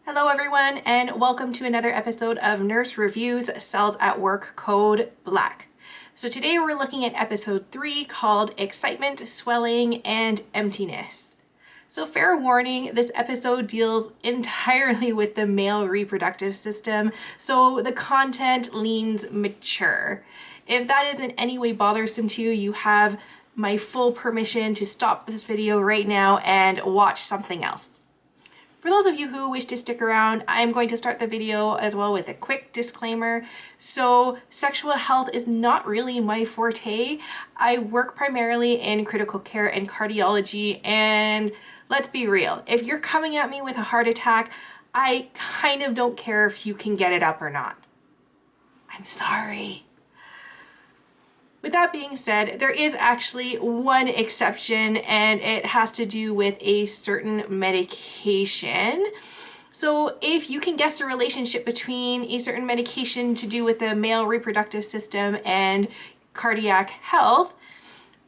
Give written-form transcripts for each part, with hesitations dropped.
Hello everyone, and welcome to another episode of Nurse Reviews Cells at Work Code Black. So today we're looking at episode 3 called Excitement, Swelling, and Emptiness. So fair warning, this episode deals entirely with the male reproductive system, so the content leans mature. If that is in any way bothersome to you, you have my full permission to stop this video right now and watch something else. For those of you who wish to stick around, I'm going to start the video as well with a quick disclaimer. So sexual health is not really my forte. I work primarily in critical care and cardiology, and let's be real, if you're coming at me with a heart attack, I kind of don't care if you can get it up or not. I'm sorry. With that being said, there is actually one exception, and it has to do with a certain medication. So if you can guess the relationship between a certain medication to do with the male reproductive system and cardiac health,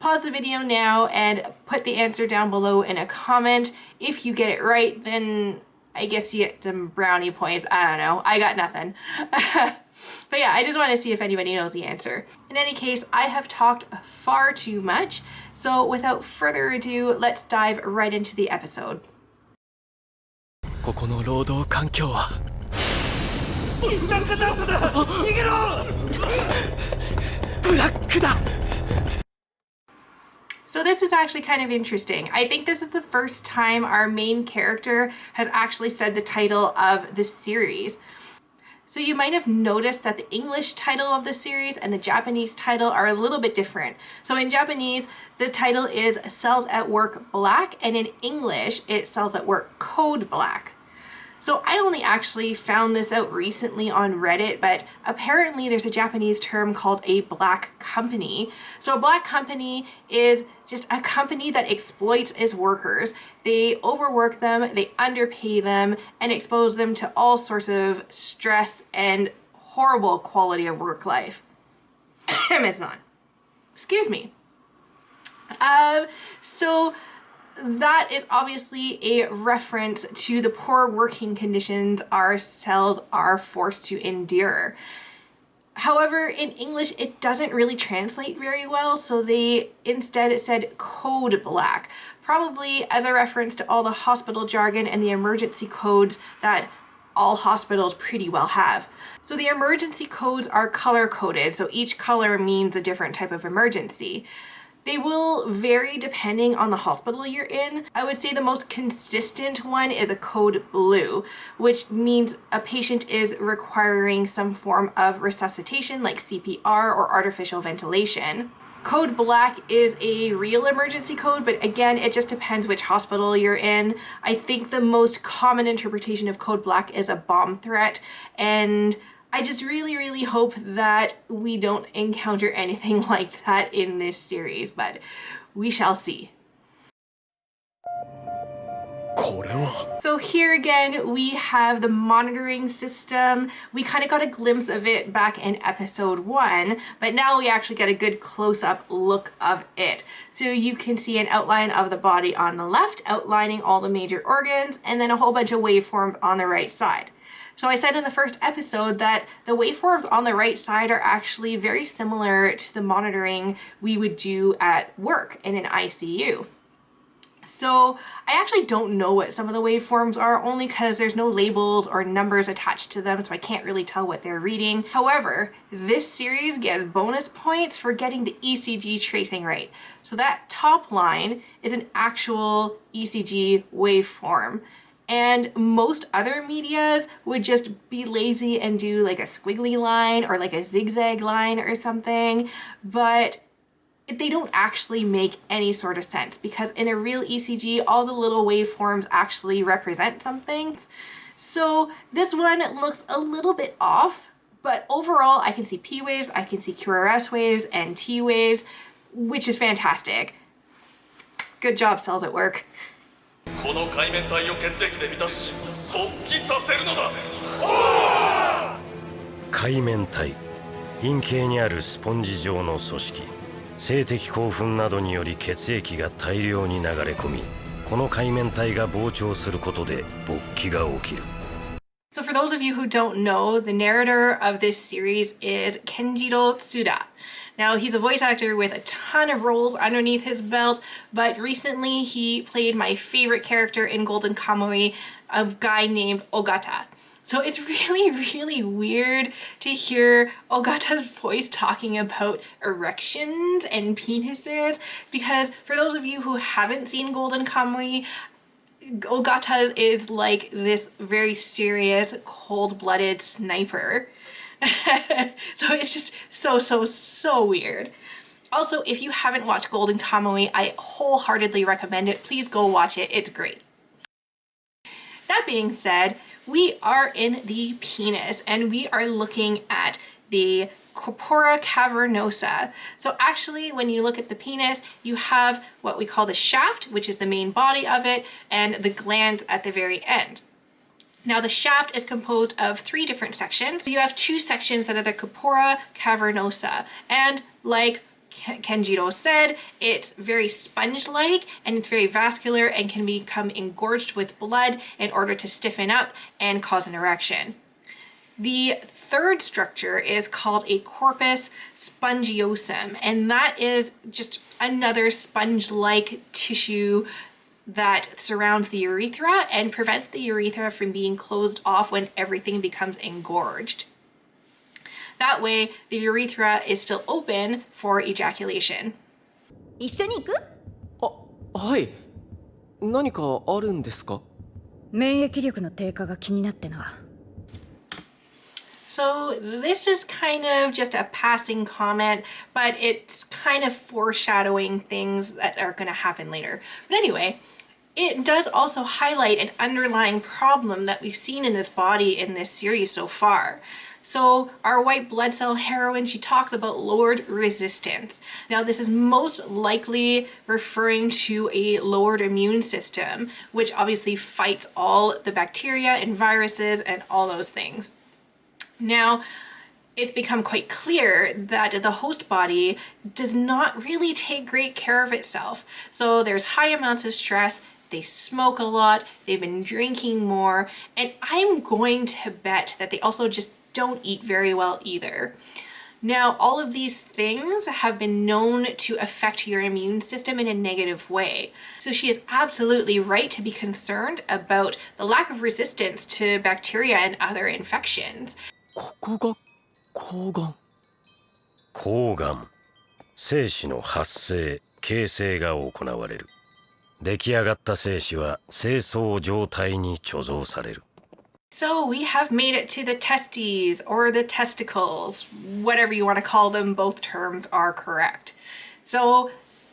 pause the video now and put the answer down below in a comment. If you get it right, then I guess you get some brownie points. I don't know. I got nothing. But yeah, I just want to see if anybody knows the answer. In any case, I have talked far too much, so without further ado, let's dive right into the episode. ここの労働環境は一酸化炭素だ逃げろブラックだ So this is actually kind of interesting. I think this is the first time our main character has actually said the title of the series. So you might have noticed that the English title of the series and the Japanese title are a little bit different. So in Japanese, the title is Cells at Work Black, and in English, it's Cells at Work Code Black. So I only actually found this out recently on Reddit, but apparently there's a Japanese term called a black company. So a black company is just a company that exploits its workers. They overwork them, they underpay them, and expose them to all sorts of stress and horrible quality of work life. Amazon. Excuse me. So that is obviously a reference to the poor working conditions our cells are forced to endure. However, in English, it doesn't really translate very well, so they instead said code black, probably as a reference to all the hospital jargon and the emergency codes that all hospitals pretty well have. So the emergency codes are color coded, so each color means a different type of emergency. They will vary depending on the hospital you're in. I would say the most consistent one is a code blue, which means a patient is requiring some form of resuscitation like CPR or artificial ventilation. Code black is a real emergency code, but again, it just depends which hospital you're in. I think the most common interpretation of code black is a bomb threat, and I just really hope that we don't encounter anything like that in this series, but we shall see. So here again, we have the monitoring system. We kind of got a glimpse of it back in episode 1, but now we actually get a good close-up look of it. So you can see an outline of the body on the left, outlining all the major organs, and then a whole bunch of waveforms on the right side. So I said in the first episode that the waveforms on the right side are actually very similar to the monitoring we would do at work in an ICU. So I actually don't know what some of the waveforms are, only because there's no labels or numbers attached to them, so I can't really tell what they're reading. However, this series gets bonus points for getting the ECG tracing right. So that top line is an actual ECG waveform. And most other medias would just be lazy and do like a squiggly line or like a zigzag line or something, but they don't actually make any sort of sense because in a real ECG, all the little waveforms actually represent something. So this one looks a little bit off, but overall I can see P waves, I can see QRS waves and T waves, which is fantastic. Good job, Cells at Work. この海綿体を血液で満たし勃起させるのだ。海綿体、陰茎にあるスポンジ状の組織。性的興奮などにより血液が大量に流れ込み、この海綿体が膨張することで勃起が起きる。So for those of you who don't know, the narrator of this series is Kenjiro Tsuda. Now, he's a voice actor with a ton of roles underneath his belt, but recently he played my favorite character in Golden Kamuy, a guy named Ogata. So it's really, really weird to hear Ogata's voice talking about erections and penises, because for those of you who haven't seen Golden Kamuy, Ogata is like this very serious, cold-blooded sniper. So it's just so weird. Also, if you haven't watched Golden Kamuy, I wholeheartedly recommend it. Please go watch it. It's great. That being said, we are in the penis and we are looking at the corpora cavernosa. So actually, when you look at the penis, you have what we call the shaft, which is the main body of it, and the glands at the very end. Now, the shaft is composed of 3 different sections. You have 2 sections that are the corpora cavernosa, and like Kenjiro said, it's very sponge-like and it's very vascular and can become engorged with blood in order to stiffen up and cause an erection. The third structure is called a corpus spongiosum, and that is just another sponge-like tissue that surrounds the urethra and prevents the urethra from being closed off when everything becomes engorged. That way, the urethra is still open for ejaculation. 一緒に行く？はい。何かあるんですか？免疫力の低下が気になってな。So this is kind of just a passing comment, but it's kind of foreshadowing things that are going to happen later. But anyway, it does also highlight an underlying problem that we've seen in this body in this series so far. So our white blood cell heroine, she talks about lowered resistance. Now, this is most likely referring to a lowered immune system, which obviously fights all the bacteria and viruses and all those things. Now, it's become quite clear that the host body does not really take great care of itself. So there's high amounts of stress, they smoke a lot, they've been drinking more, and I'm going to bet that they also just don't eat very well either. Now, all of these things have been known to affect your immune system in a negative way. So she is absolutely right to be concerned about the lack of resistance to bacteria and other infections. ここが睾丸。睾丸。精子の発生、形成が行われる。出来上がった精子は精巣状態に貯蔵される。So we have made it to the testes or the testicles, whatever you want to call them, both terms are correct. So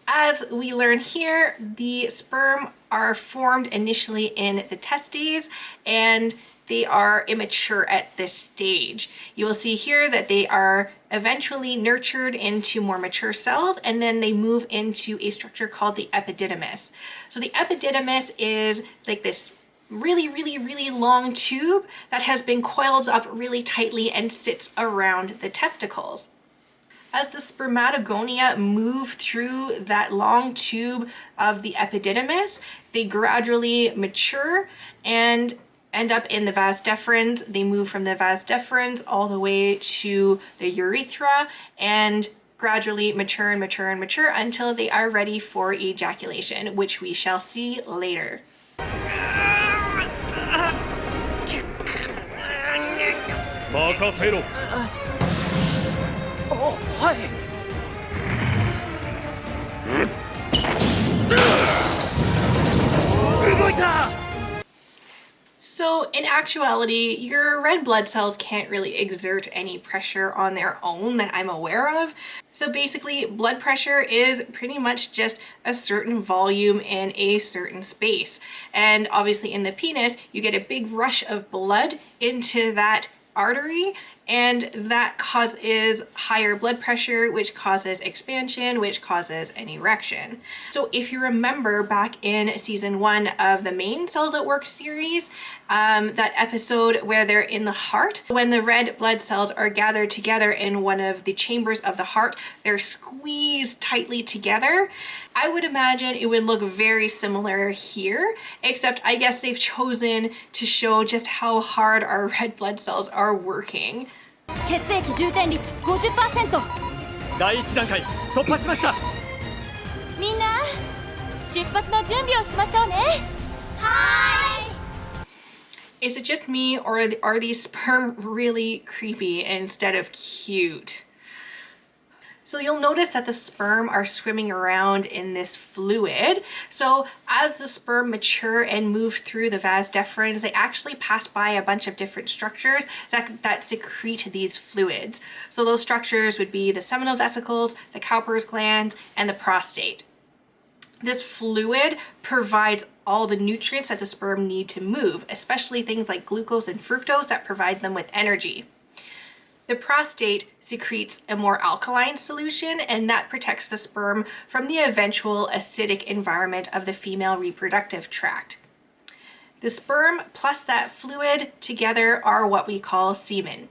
as we learn here, the sperm are formed initially in the testes and they are immature at this stage. You will see here that they are eventually nurtured into more mature cells and then they move into a structure called the epididymis. So the epididymis is like this really long tube that has been coiled up really tightly and sits around the testicles. As the spermatogonia move through that long tube of the epididymis, they gradually mature and end up in the vas deferens. They move from the vas deferens all the way to the urethra and gradually mature until they are ready for ejaculation, which we shall see later. 任せろ。はい。動いた。 So in actuality, your red blood cells can't really exert any pressure on their own that I'm aware of. So basically, blood pressure is pretty much just a certain volume in a certain space. And obviously in the penis, you get a big rush of blood into that artery and that causes higher blood pressure, which causes expansion, which causes an erection. So if you remember back in season 1 of the main Cells at Work series, that episode where they're in the heart, when the red blood cells are gathered together in one of the chambers of the heart, they're squeezed tightly together. I would imagine it would look very similar here, except I guess they've chosen to show just how hard our red blood cells are working. 血液充填率 50%。 第1段階突破しました。みんな出発の準備をしましょうね。はーい。 Is it just me, or are these sperm really creepy instead of cute? So you'll notice that the sperm are swimming around in this fluid. So as the sperm mature and move through the vas deferens, they actually pass by a bunch of different structures that secrete these fluids. So those structures would be the seminal vesicles, the Cowper's glands, and the prostate. This fluid provides all the nutrients that the sperm need to move, especially things like glucose and fructose that provide them with energy. The prostate secretes a more alkaline solution, and that protects the sperm from the eventual acidic environment of the female reproductive tract. The sperm plus that fluid together are what we call semen.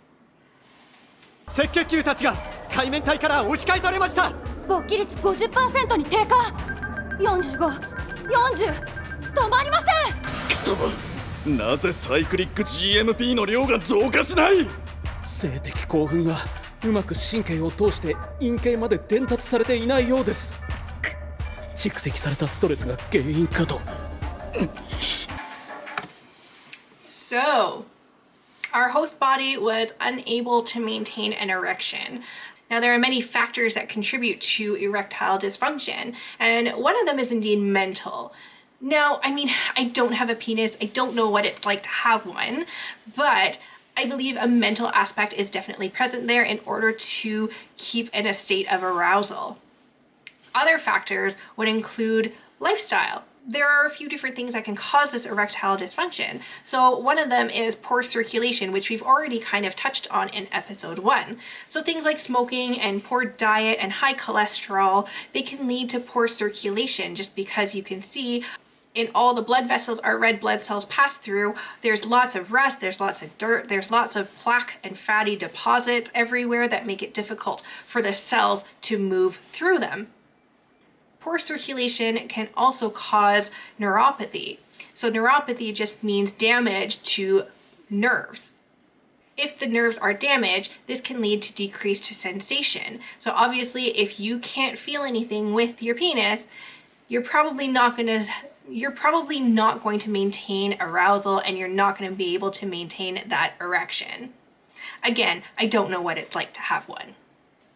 赤血球たちが海面体から押し返されました。勃起率 50% に低下。45、40、止まりません。なぜサイクリック GMP の量が増加しない？性的興奮がうまく神経を通して陰茎まで伝達されていないようです。蓄積されたストレスが原因かと。So, our host body was unable to maintain an erection. Now, there are many factors that contribute to erectile dysfunction, and one of them is indeed mental. Now, I mean, I don't have a penis, I don't know what it's like to have one, but I believe a mental aspect is definitely present there in order to keep in a state of arousal. Other factors would include lifestyle. There are a few different things that can cause this erectile dysfunction. So one of them is poor circulation, which we've already kind of touched on in episode 1. So things like smoking and poor diet and high cholesterol, they can lead to poor circulation, just because you can see in all the blood vessels our red blood cells pass through, there's lots of rust, there's lots of dirt, there's lots of plaque and fatty deposits everywhere that make it difficult for the cells to move through them. Poor circulation can also cause neuropathy. So neuropathy just means damage to nerves. If the nerves are damaged, this can lead to decreased sensation. So obviously, if you can't feel anything with your penis, you're probably not going to maintain arousal, and you're not going to be able to maintain that erection. Again, I don't know what it's like to have one.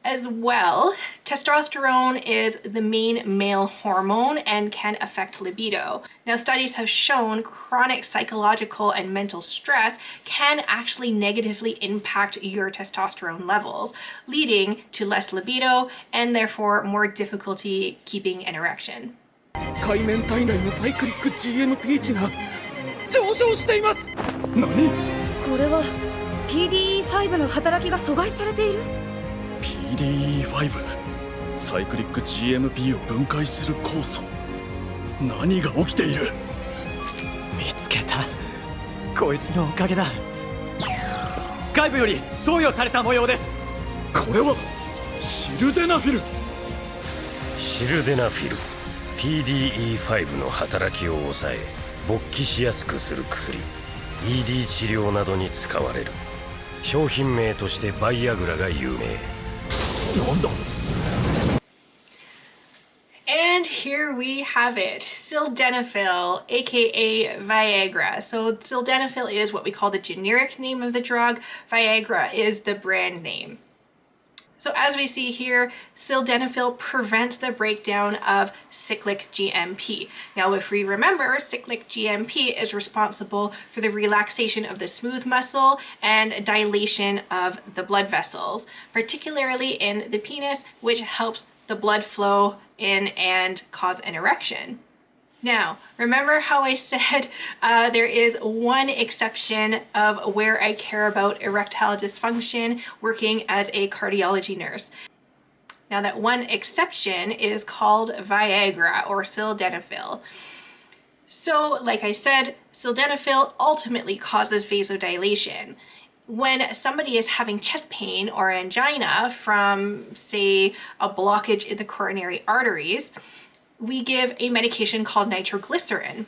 As well, testosterone is the main male hormone and can affect libido. Now, studies have shown chronic psychological and mental stress can actually negatively impact your testosterone levels, leading to less libido and therefore more difficulty keeping an erection. 海面体内のサイクリック GMP 値が上昇しています。何？これは PDE5 の働きが阻害されている？ PDE5 サイクリック GMP を分解する酵素。何が起きている？見つけた。こいつのおかげだ。外部より投与された模様です。これはシルデナフィル。シルデナフィル PDE5 の働きを抑え勃起しやすくする薬 ED 治療などに使われる。商品名としてバイアグラが有名。なんだ？ And here we have it, sildenafil, aka Viagra. So sildenafil is what we call the generic name of the drug. Viagra is the brand name. So as we see here, sildenafil prevents the breakdown of cyclic GMP. Now, if we remember, cyclic GMP is responsible for the relaxation of the smooth muscle and dilation of the blood vessels, particularly in the penis, which helps the blood flow in and cause an erection. Now, remember how I said there is one exception of where I care about erectile dysfunction working as a cardiology nurse. Now, that one exception is called Viagra or sildenafil. So, like I said, sildenafil ultimately causes vasodilation. When somebody is having chest pain or angina from, say, a blockage in the coronary arteries, we give a medication called nitroglycerin.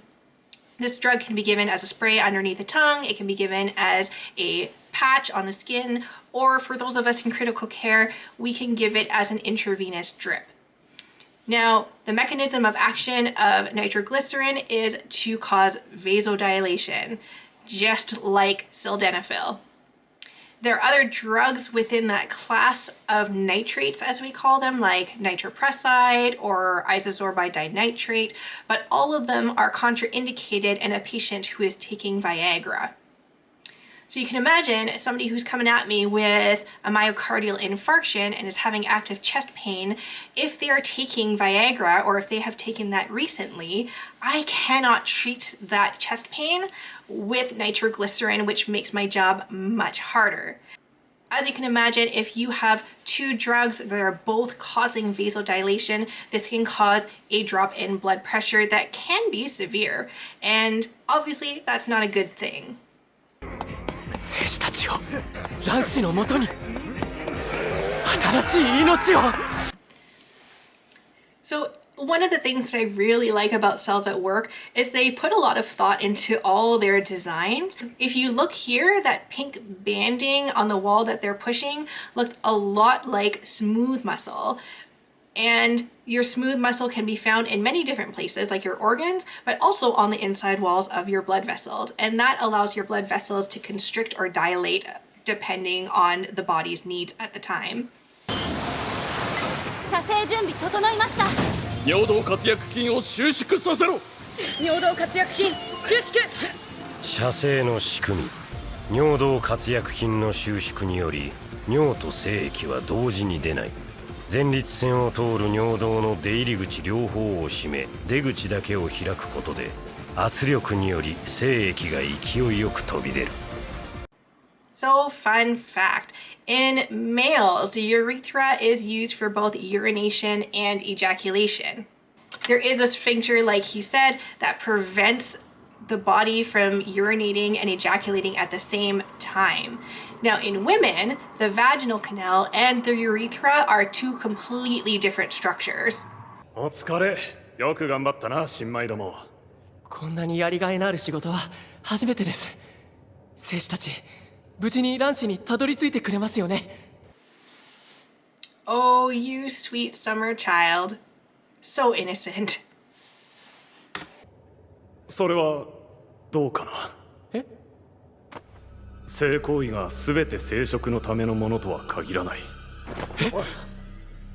This drug can be given as a spray underneath the tongue, it can be given as a patch on the skin, or for those of us in critical care, we can give it as an intravenous drip. Now, the mechanism of action of nitroglycerin is to cause vasodilation, just like sildenafil. There are other drugs within that class of nitrates, as we call them, like nitroprusside or isosorbide dinitrate, but all of them are contraindicated in a patient who is taking Viagra. So you can imagine somebody who's coming at me with a myocardial infarction and is having active chest pain, if they are taking Viagra or if they have taken that recently, I cannot treat that chest pain with nitroglycerin, which makes my job much harder. As you can imagine, if you have two drugs that are both causing vasodilation, this can cause a drop in blood pressure that can be severe. And obviously, that's not a good thing. 兵士たちよ、卵子のもとに新しい命を。 So one of the things that I really like about Cells at Work is they put a lot of thought into all their designs. If you look here, that pink banding on the wall that they're pushing looks a lot like smooth muscle. And your smooth muscle can be found in many different places, like your organs, but also on the inside walls of your blood vessels. And that allows your blood vessels to constrict or dilate depending on the body's needs at the time. 射精準備整いました。尿道活躍筋を収縮させろ。尿道活躍筋収縮。射精の仕組み、尿道活躍筋の収縮により尿と精液は同時に出ない。前立腺を通る尿道の出入り口両方を閉め、出口だけを開くことで圧力により精液が勢いよく飛び出る。 So, fun fact. In males, the urethra is used for both urination and ejaculation. There is a sphincter, like he said, that prevents the body from urinating and ejaculating at the same time. Now, in women, the vaginal canal and the urethra are two completely different structures. お疲れ。よく頑張ったな、新米ども。こんなにやりがいのある仕事は初めてです。兵士たち、無事に卵子にたどり着いてくれますよね。Oh, you sweet summer child. So innocent. それはどうかな。え？性行為が全て生殖のためのものとは限らない。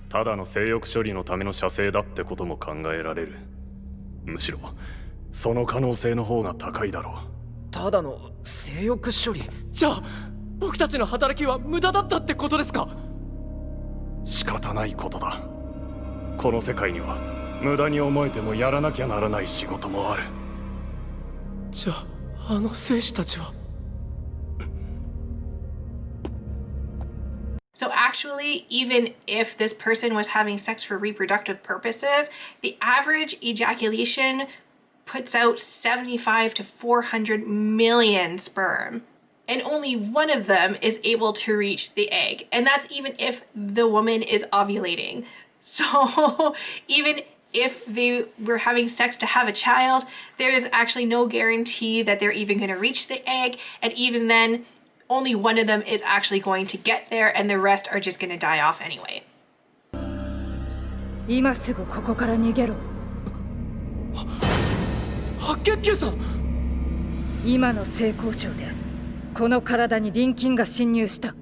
ただの性欲処理のための射精だってことも考えられる。むしろその可能性の方が高いだろう。ただの性欲処理。じゃあ僕たちの働きは無駄だったってことですか？仕方ないことだ。この世界には無駄に思えてもやらなきゃならない仕事もある。じゃああの兵士たちは。 So actually, even if this person was having sex for reproductive purposes, the average ejaculation puts out 75 to 400 million sperm. And only one of them is able to reach the egg. And that's even if the woman is ovulating. So even if they were having sex to have a child, there is actually no guarantee that they're even going to reach the egg. And even then, only one of them is actually going to get there, and the rest are just going to die off anyway. 今すぐここから逃げろ。白血球さん。今の性交渉でこの体に臨菌が侵入した。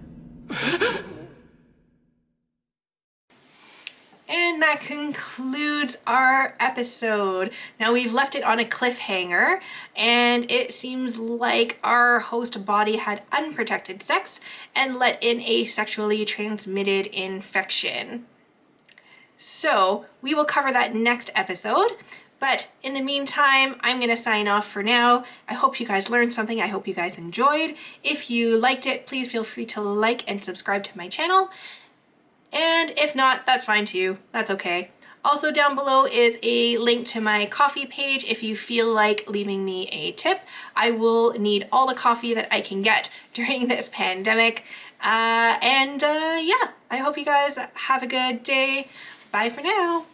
And that concludes our episode. Now we've left it on a cliffhanger, and it seems like our host body had unprotected sex and let in a sexually transmitted infection. So we will cover that next episode. But in the meantime, I'm gonna sign off for now. I hope you guys learned something. I hope you guys enjoyed. If you liked it, please feel free to like and subscribe to my channel. And if not, that's fine too. That's okay. Also down below is a link to my coffee page if you feel like leaving me a tip. I will need all the coffee that I can get during this pandemic. Yeah, I hope you guys have a good day. Bye for now.